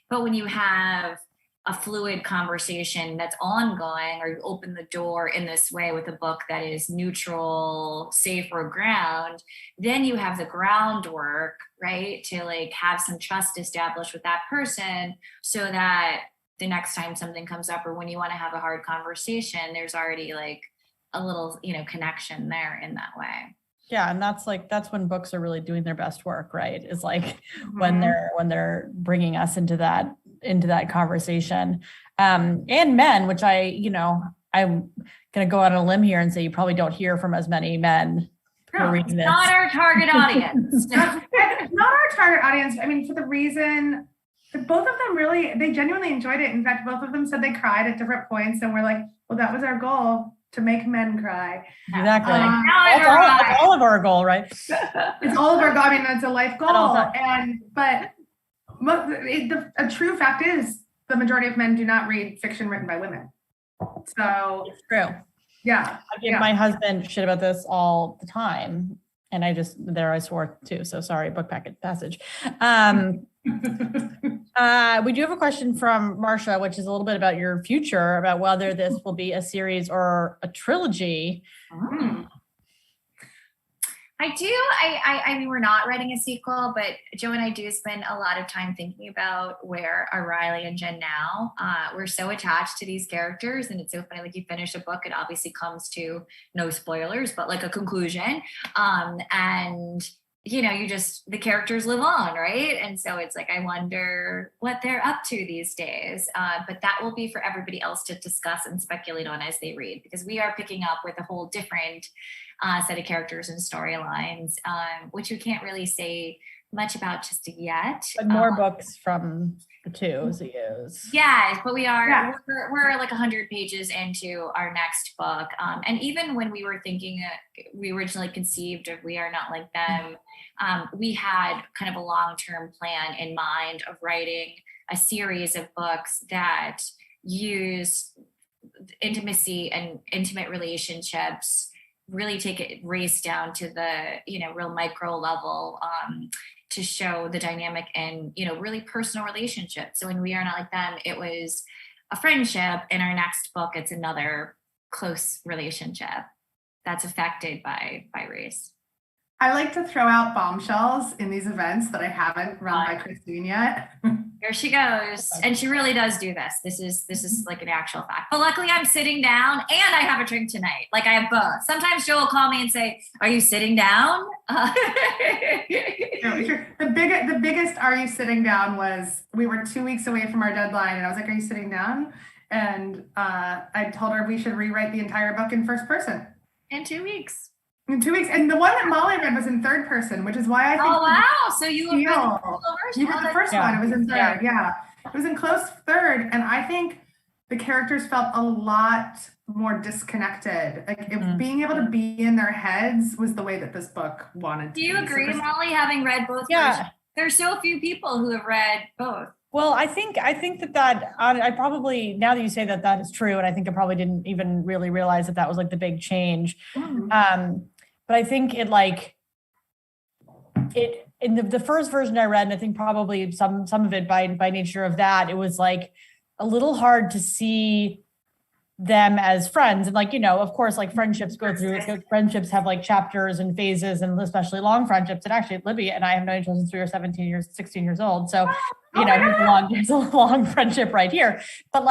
But when you have a fluid conversation that's ongoing, or you open the door in this way with a book that is neutral, safer ground, then you have the groundwork, right? To like have some trust established with that person, so that the next time something comes up or when you want to have a hard conversation, there's already like a little, connection there in that way.
Yeah. And that's when books are really doing their best work, right? Is like when they're bringing us into that conversation. And men, which I I'm going to go out on a limb here and say you probably don't hear from as many men who are reading this.
Not our target audience.
Not our target audience. I mean, for the reason that both of them they genuinely enjoyed it. In fact, both of them said they cried at different points, and we're like, well, that was our goal, to make men cry.
Exactly.
That's
all of our goal, right?
It's all of our goal. I mean, it's a life goal. But a true fact is the majority of men do not read fiction written by women. So
it's true.
Yeah.
I give my husband shit about this all the time. And I swore too. So sorry, book passage. We do have a question from Marsha, which is a little bit about your future, about whether this will be a series or a trilogy.
I do. I mean, we're not writing a sequel, but Jo and I do spend a lot of time thinking about where are Riley and Jen now. We're so attached to these characters, and it's so funny. Like, you finish a book, it obviously comes to, no spoilers, but like a conclusion. And the characters live on, right? And so it's like, I wonder what they're up to these days. But that will be for everybody else to discuss and speculate on as they read, because we are picking up with a whole different set of characters and storylines, which we can't really say much about just yet.
But more books from the two ZOs.
Yeah, but we're like 100 pages into our next book. And even when we were thinking, we originally conceived of We Are Not Like Them, we had kind of a long-term plan in mind of writing a series of books that use intimacy and intimate relationships, really take it race down to the, real micro level, to show the dynamic and, really personal relationships. So when We Are Not Like Them, it was a friendship. In our next book, it's another close relationship that's affected by race.
I like to throw out bombshells in these events that I haven't run by Christine yet.
Here she goes. And she really does do this. This is like an actual fact. But luckily I'm sitting down and I have a drink tonight. Like, I have both. Sometimes Jo will call me and say, are you sitting down?
The biggest are you sitting down was, we were 2 weeks away from our deadline, and I was like, are you sitting down? And I told her we should rewrite the entire book in first person.
In 2 weeks.
In 2 weeks. And the one that Molly read was in third person, which is why I think.
Oh, wow. So you read the version.
You read the first one. It was in third. Yeah. It was in close third. And I think the characters felt a lot more disconnected. Like, being able to be in their heads was the way that this book wanted to be.
Do you agree, Molly, having read both versions? There's so few people who have read both.
Well, I think that I probably, now that you say that is true, and I think I probably didn't even really realize that was like the big change. But I think in the first version I read, and I think probably some of it by nature of that, it was like a little hard to see them as friends. And of course, like, friendships go through, friendships have like chapters and phases, and especially long friendships. And actually, Libby and I have known each other since we were 16 years old. So, here's a long friendship right here. But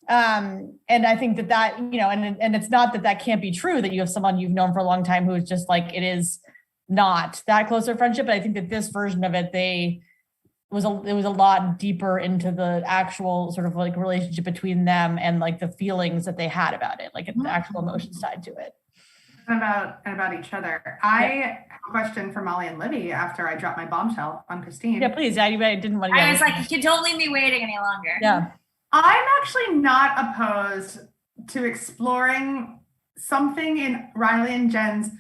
and I think that, and it's not that can't be true, that you have someone you've known for a long time who is just like, it is not that close of a friendship. But I think that this version of it, it was a lot deeper into the actual sort of like relationship between them and like the feelings that they had about it, like the actual emotions tied to it.
And about each other. I have a question for Molly and Libby after I drop my bombshell on Christine.
Yeah, please. I didn't want to.
I was like, you don't leave me waiting any longer.
Yeah.
I'm actually not opposed to exploring something in Riley and Jen's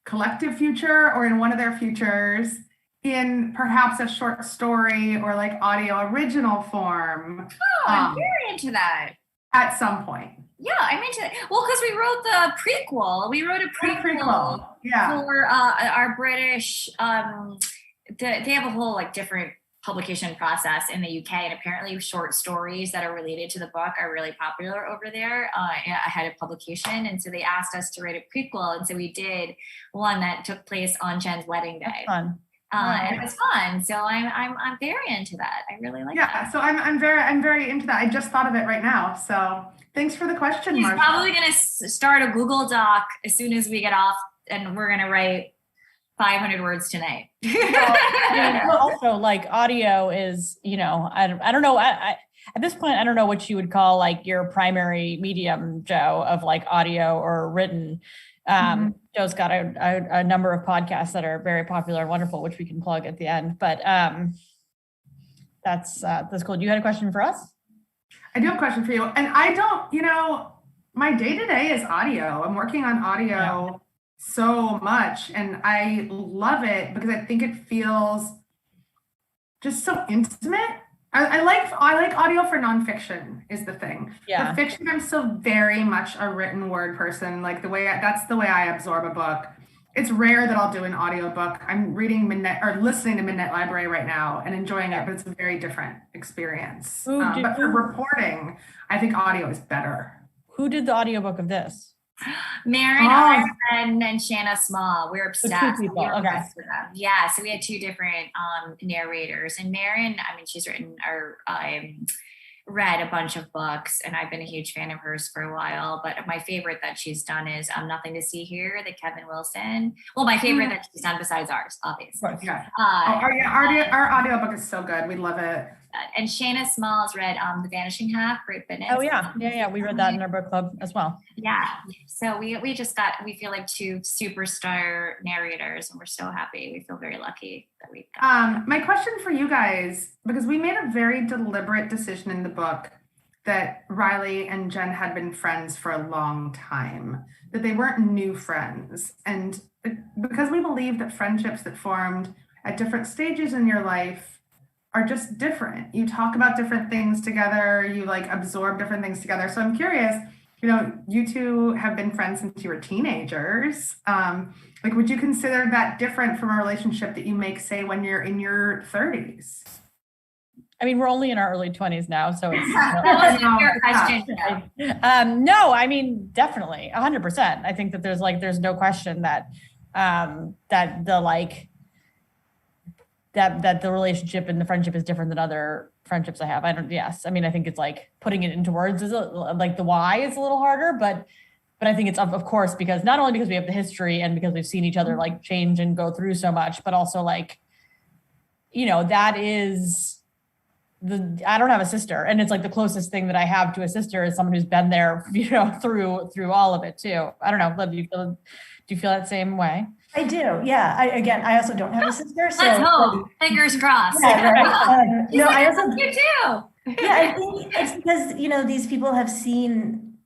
collective future, or in one of their futures, in perhaps a short story or like audio original form.
Oh, I'm very into that.
At some point.
Yeah, I'm into it. Well, because we wrote the prequel. We wrote a prequel. For our British, they have a whole like different publication process in the UK, and apparently short stories that are related to the book are really popular over there ahead of publication. And so they asked us to write a prequel, and so we did one that took place on Jen's wedding day.
That's fun.
And it was fun. So I'm very into that. I really like that.
Yeah, so I'm very into that. I just thought of it right now. So thanks for the question,
He's
Marsha.
probably going to start a Google Doc as soon as we get off, and we're going to write 500 words tonight.
Also, like, audio is, I don't know. at this point, I don't know what you would call like your primary medium, Jo, of like audio or written. Jo's got a number of podcasts that are very popular and wonderful, which we can plug at the end. But that's cool. You had a question for us?
I do have a question for you. And I don't, my day-to-day is audio. I'm working on audio so much, and I love it because I think it feels just so intimate. I like audio for nonfiction is the thing.
Yeah.
For fiction, I'm still very much a written word person. Like that's the way I absorb a book. It's rare that I'll do an audiobook. I'm listening to Midnight Library right now and enjoying it, but it's a very different experience. But for reporting, I think audio is better.
Who did the audiobook of this?
Marin and Shanna Small. We're obsessed.
Two people.
We were
Okay.
obsessed with them. Yeah, so we had two different narrators. And Marin, she's written or read a bunch of books, and I've been a huge fan of hers for a while. But my favorite that she's done is Nothing to See Here, the Kevin Wilson. Well, my favorite that she's done besides ours, obviously.
Yeah. Our audiobook is so good. We love it.
And Shanna Small's read The Vanishing Half, Great Fitness.
Oh yeah. We read that in our book club as well.
Yeah. So we feel like two superstar narrators, and we're so happy. We feel very lucky that we got
my question for you guys, because we made a very deliberate decision in the book that Riley and Jen had been friends for a long time, that they weren't new friends. And because we believe that friendships that formed at different stages in your life are just different. You talk about different things together, you like absorb different things together. So I'm curious, you two have been friends since you were teenagers. Would you consider that different from a relationship that you make, say, when you're in your 30s?
I mean, we're only in our early 20s now, so it's
your question.
No, I mean, definitely 100%. I think that there's no question that that the relationship and the friendship is different than other friendships I have. I think it's like putting it into words is like the why is a little harder, but I think it's of course, because not only because we have the history and because we've seen each other like change and go through so much, but also like, that is I don't have a sister, and it's like the closest thing that I have to a sister is someone who's been there, through all of it too. I don't know. Liv, do you feel that same way?
I do. Yeah. I also don't have a sister. So
let's hope. Fingers crossed.
Yeah, right. No, I also
you too.
Yeah, I think it's because, these people have seen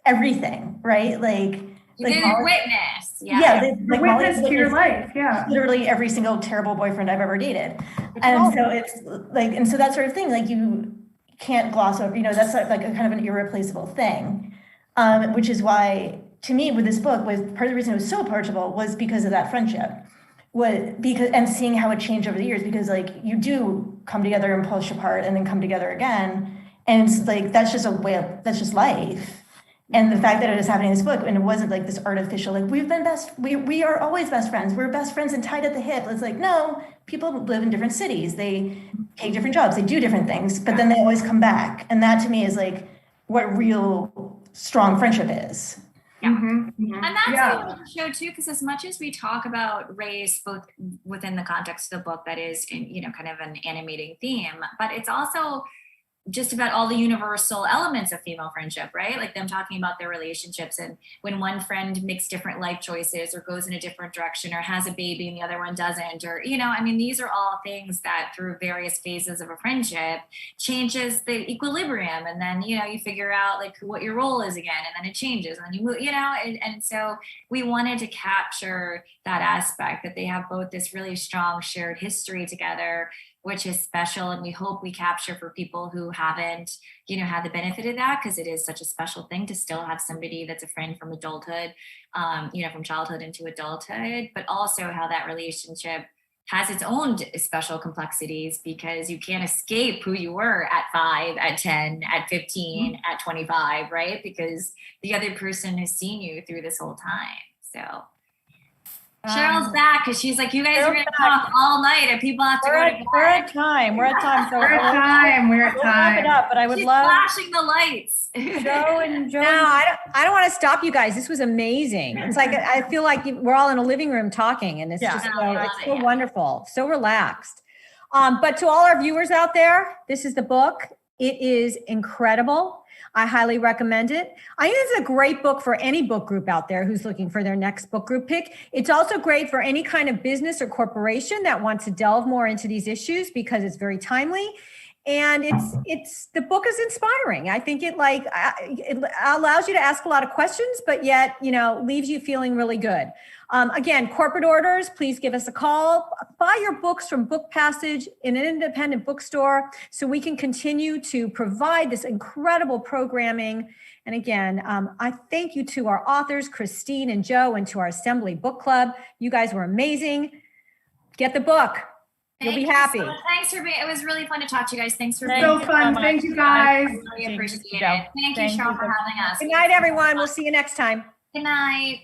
everything, right? Like
witness.
They've
witness to your life. Yeah.
Literally every single terrible boyfriend I've ever dated. And so it's like, and so that sort of thing, like you can't gloss over, that's like a kind of an irreplaceable thing. Which is why, to me, with this book, was part of the reason it was so approachable was because of that friendship. And seeing how it changed over the years, because like you do come together and push apart and then come together again. And it's like, that's just life. And the fact that it is happening in this book, and it wasn't like this artificial, like we are always best friends. We're best friends and tied at the hip. It's like, no, people live in different cities. They take different jobs. They do different things, but then they always come back. And that to me is like what real strong friendship is.
Yeah. Mm-hmm. And that's the show too, because as much as we talk about race, both within the context of the book, that is, kind of an animating theme, but it's also just about all the universal elements of female friendship, right? Like them talking about their relationships, and when one friend makes different life choices or goes in a different direction or has a baby and the other one doesn't, or, these are all things that through various phases of a friendship changes the equilibrium. And then, you figure out like what your role is again, and then it changes and then you move, and so we wanted to capture that aspect, that they have both this really strong shared history together, which is special. And we hope we capture for people who haven't, had the benefit of that, because it is such a special thing to still have somebody that's a friend from adulthood, from childhood into adulthood, but also how that relationship has its own special complexities, because you can't escape who you were at 5, at 10, at 15, at 25, right? Because the other person has seen you through this whole time. So Cheryl's back, because she's like, you guys are going to talk all night and people have to go to bed.
We're at time. So
we're at time.
Wrap it up, but I would
she's
love
flashing the lights.
Jo and Jo.
No, I don't want to stop you guys. This was amazing. It's like, I feel like we're all in a living room talking, and it's just it's so wonderful, so relaxed. But to all our viewers out there, this is the book, It is incredible. I highly recommend it. I think it's a great book for any book group out there who's looking for their next book group pick. It's also great for any kind of business or corporation that wants to delve more into these issues because it's very timely. And it's the book is inspiring. I think it allows you to ask a lot of questions, but yet, leaves you feeling really good. Again, corporate orders, please give us a call. Buy your books from Book Passage in an independent bookstore so we can continue to provide this incredible programming. And again, I thank you to our authors, Christine and Jo, and to our Assembly Book Club. You guys were amazing. Get the book. You'll be happy.
Thanks for being. It was really fun to talk to you guys. Thanks for being
so fun. Thank you guys.
Really appreciate it. Thank you, Cheryl, for having us.
Good night, everyone. We'll see you next time.
Good night.